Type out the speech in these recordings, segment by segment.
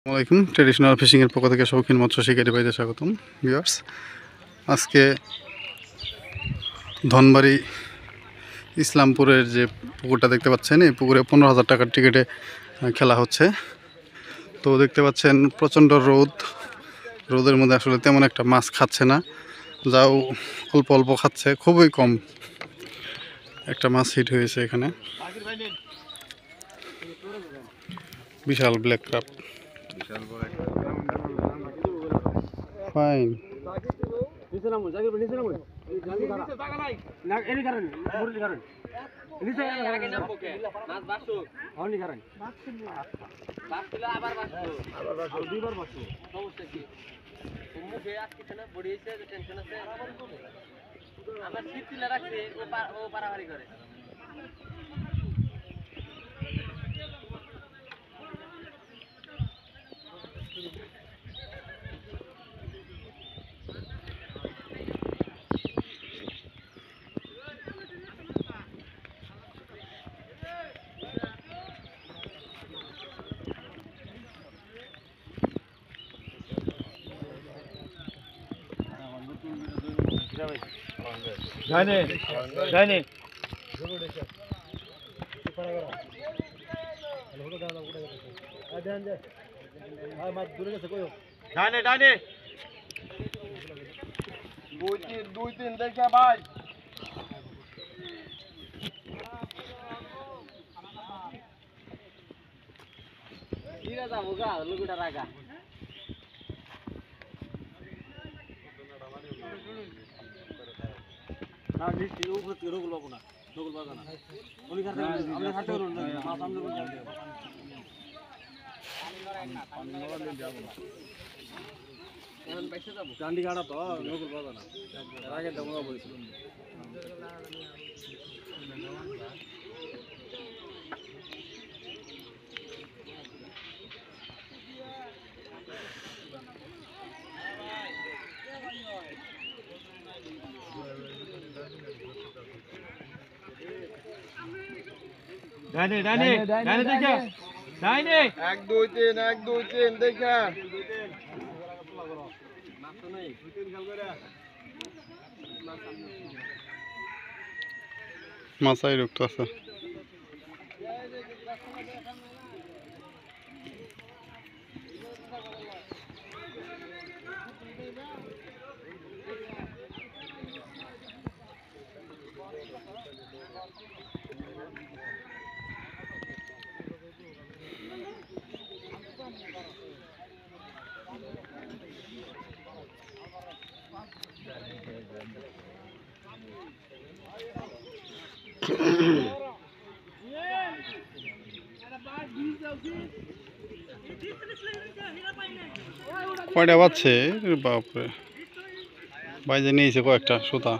আসসালামাইকুম ট্রেডিশনাল ফিশিংয়ের পক্ষ থেকে শৌখিন মৎস্য শিকারী ভাইদের স্বাগতম ভিউয়ার্স। আজকে ধনবাড়ি ইসলামপুরের যে পুকুরটা দেখতে পাচ্ছেন, এই পুকুরে 15,000 টাকার টিকিটে খেলা হচ্ছে। তো দেখতে পাচ্ছেন প্রচণ্ড রোদের মধ্যে আসলে তেমন একটা মাছ খাচ্ছে না, যাও অল্প অল্প খাচ্ছে, খুবই কম একটা মাছ হিট হয়েছে এখানে। বিশাল ব্ল্যাক ক্রাব, ফাইন। जाने जाने जाने जाने দুই তিন দেখে ভাই ধীরে যাবো গা লুকুটা রাখা না নিচে উপরে থেকে রোগল পাবো না রোগল পাবো না উনি কাছে আমরা হাতে হলো না মাছ আমরা কোন যাবে এখন পয়সা যাব চান্ডি গাড়া তো রোগল পাবো না এর আগে দমরা বলেছিল ডাইনে ডাইনে ডাইনে দেখা ডাইনে 1 2 3 1 2 3 দেখা মাছ তো নাই 2 3 খেল করে মাছাই রুক্ত আছে। কয়টা বাজছে বাপরে, বাইজে নিয়েছে কয়েকটা সুতা।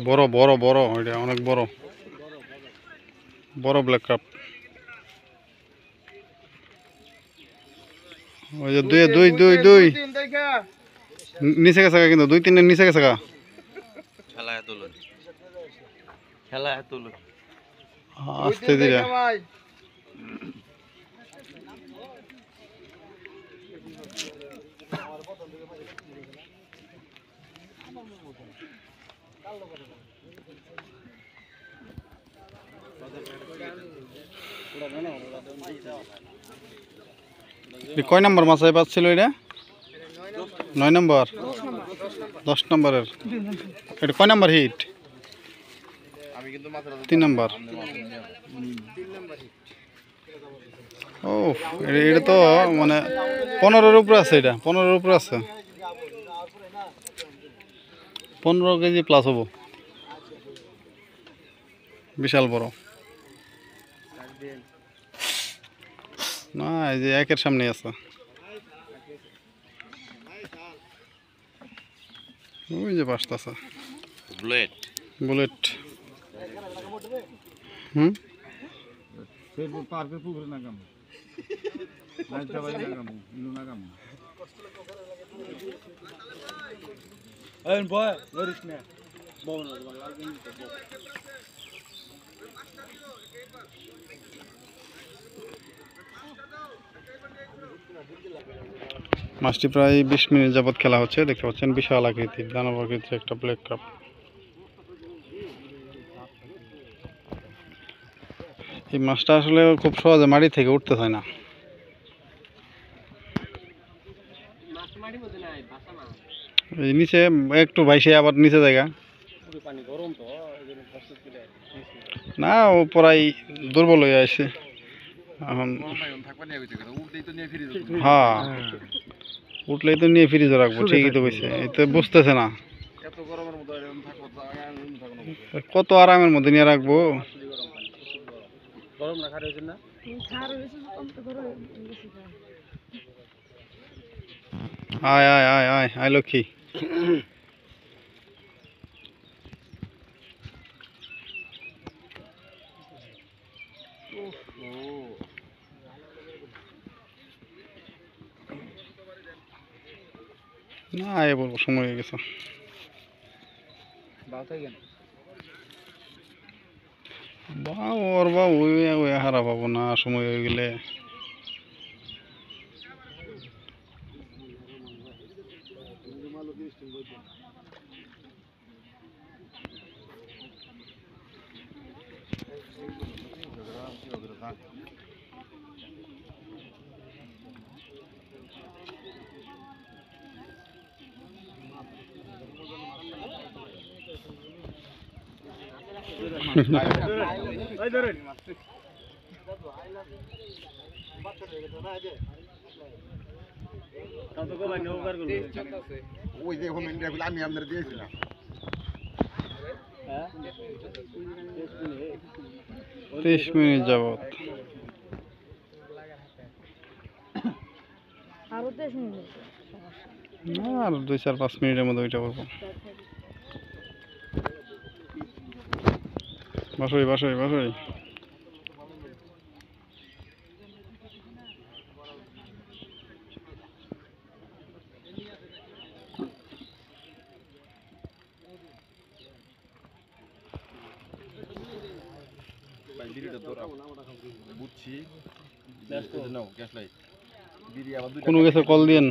বড় বড় বড়, এটা অনেক বড় বড় ব্ল্যাক কাপ। ওই যে দুই দুই দুই দুই নিচে গেছে কিন্তু 2 3 নিচে গেছে গা। খেলা তুলো আস্তে ধীরে কয় নম্বর মাছাই পাচ্ছিল এটা? 9 নম্বর 10 নম্বরের। এটা কয় নম্বর হিট? 3 নম্বর। ও এটা তো মানে 15-এর উপরে আছে, এটা 15-এর উপরে আছে, 15 কেজি প্লাস হবো, বিশাল বড়। না এই যে একের সামনে আছে, ওই যে পাশটা আছে। বুলেট হুম ফেসবুক পার্কের পুকুরে না কাম নাই সবাই না কাম ইনু না কাম এই বয় ধরিস না বল না লাল গেঞ্জি তো মাছটি প্রায় 20 মিনিট যাবত খেলা হচ্ছে। দেখতে পাচ্ছেন বিশাল আকৃতির দানব আকৃতির একটা ব্ল্যাক কাপ। এই মাছটা আসলে খুব সহজে মাটি থেকে উঠতে চায় না। এই নিচে একটু ভাইসে আবার নিচে জায়গা না, ও প্রায় দুর্বল হয়ে আসে এখন। হ্যাঁ, উঠলেই তো নিয়ে ফ্রিজে রাখবো, ঠিকই তো কইছে। এই তো বুঝতেছে না কত আরামের মধ্যে নিয়ে রাখবো। আয় আয় আয় আয় আয় লক্ষ্মী। না আয় বলবো, সময় হয়ে গেছে। বা ওর বা ওই হারা পাবো না সময় হয়ে গেলে। ওই যে আমি আপনার দিয়েছিলাম 30 মিনিট যাবত। না আর 2-4-5 মিনিটের মধ্যে ওইটা করবো। বাসই বাসই বাসই কোনো গেছে কল দিয়েন।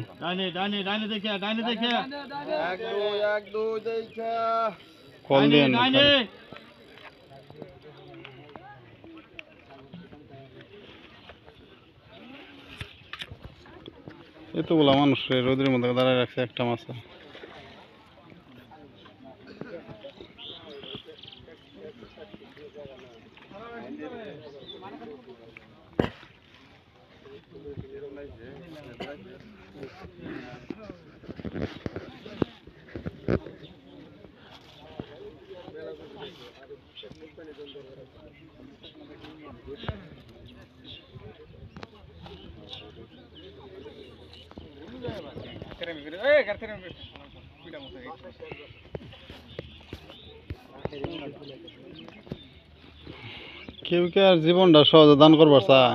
কল দিয়েন এতগুলা মানুষ রোদের মধ্যে দাঁড়ায় রাখছে একটা মাছ। কেউ কে আর জীবনটা সহজে দান করবার চায়?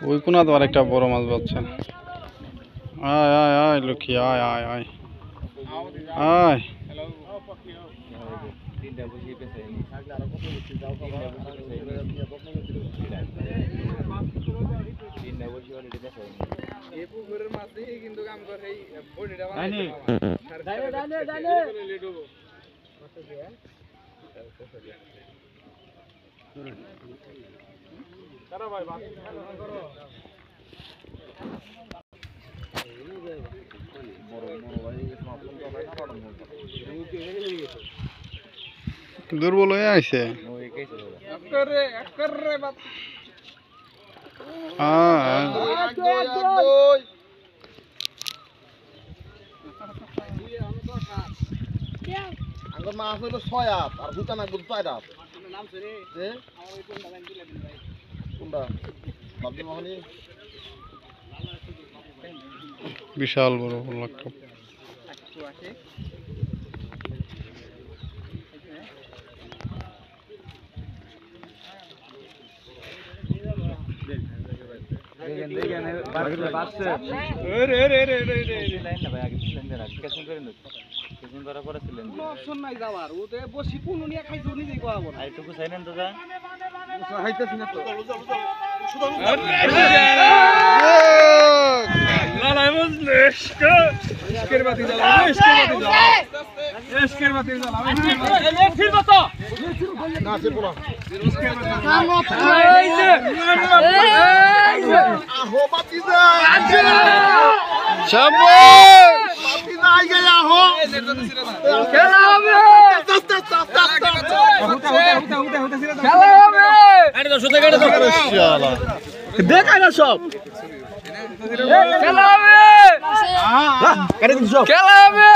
ওই কোনা তো আরেকটা বড় মাছ পাচ্ছে। আয় আয় আয় লক্ষ্মী আয় আয় আয় আয়। দুর্বল হয়ে আছে। আঙ্গুর মাছ হলো 6 হাত আর ভুটান আঙ্গুর 4 হাত কোনটা বাবজি মোহনী বিশাল বড় একটা না সে পোলা আহো বাতিজা শাবাশ বাতিজা আই গয়া আহো খেলা হবে দেখাই না সব খেলা হবে খেলা হবে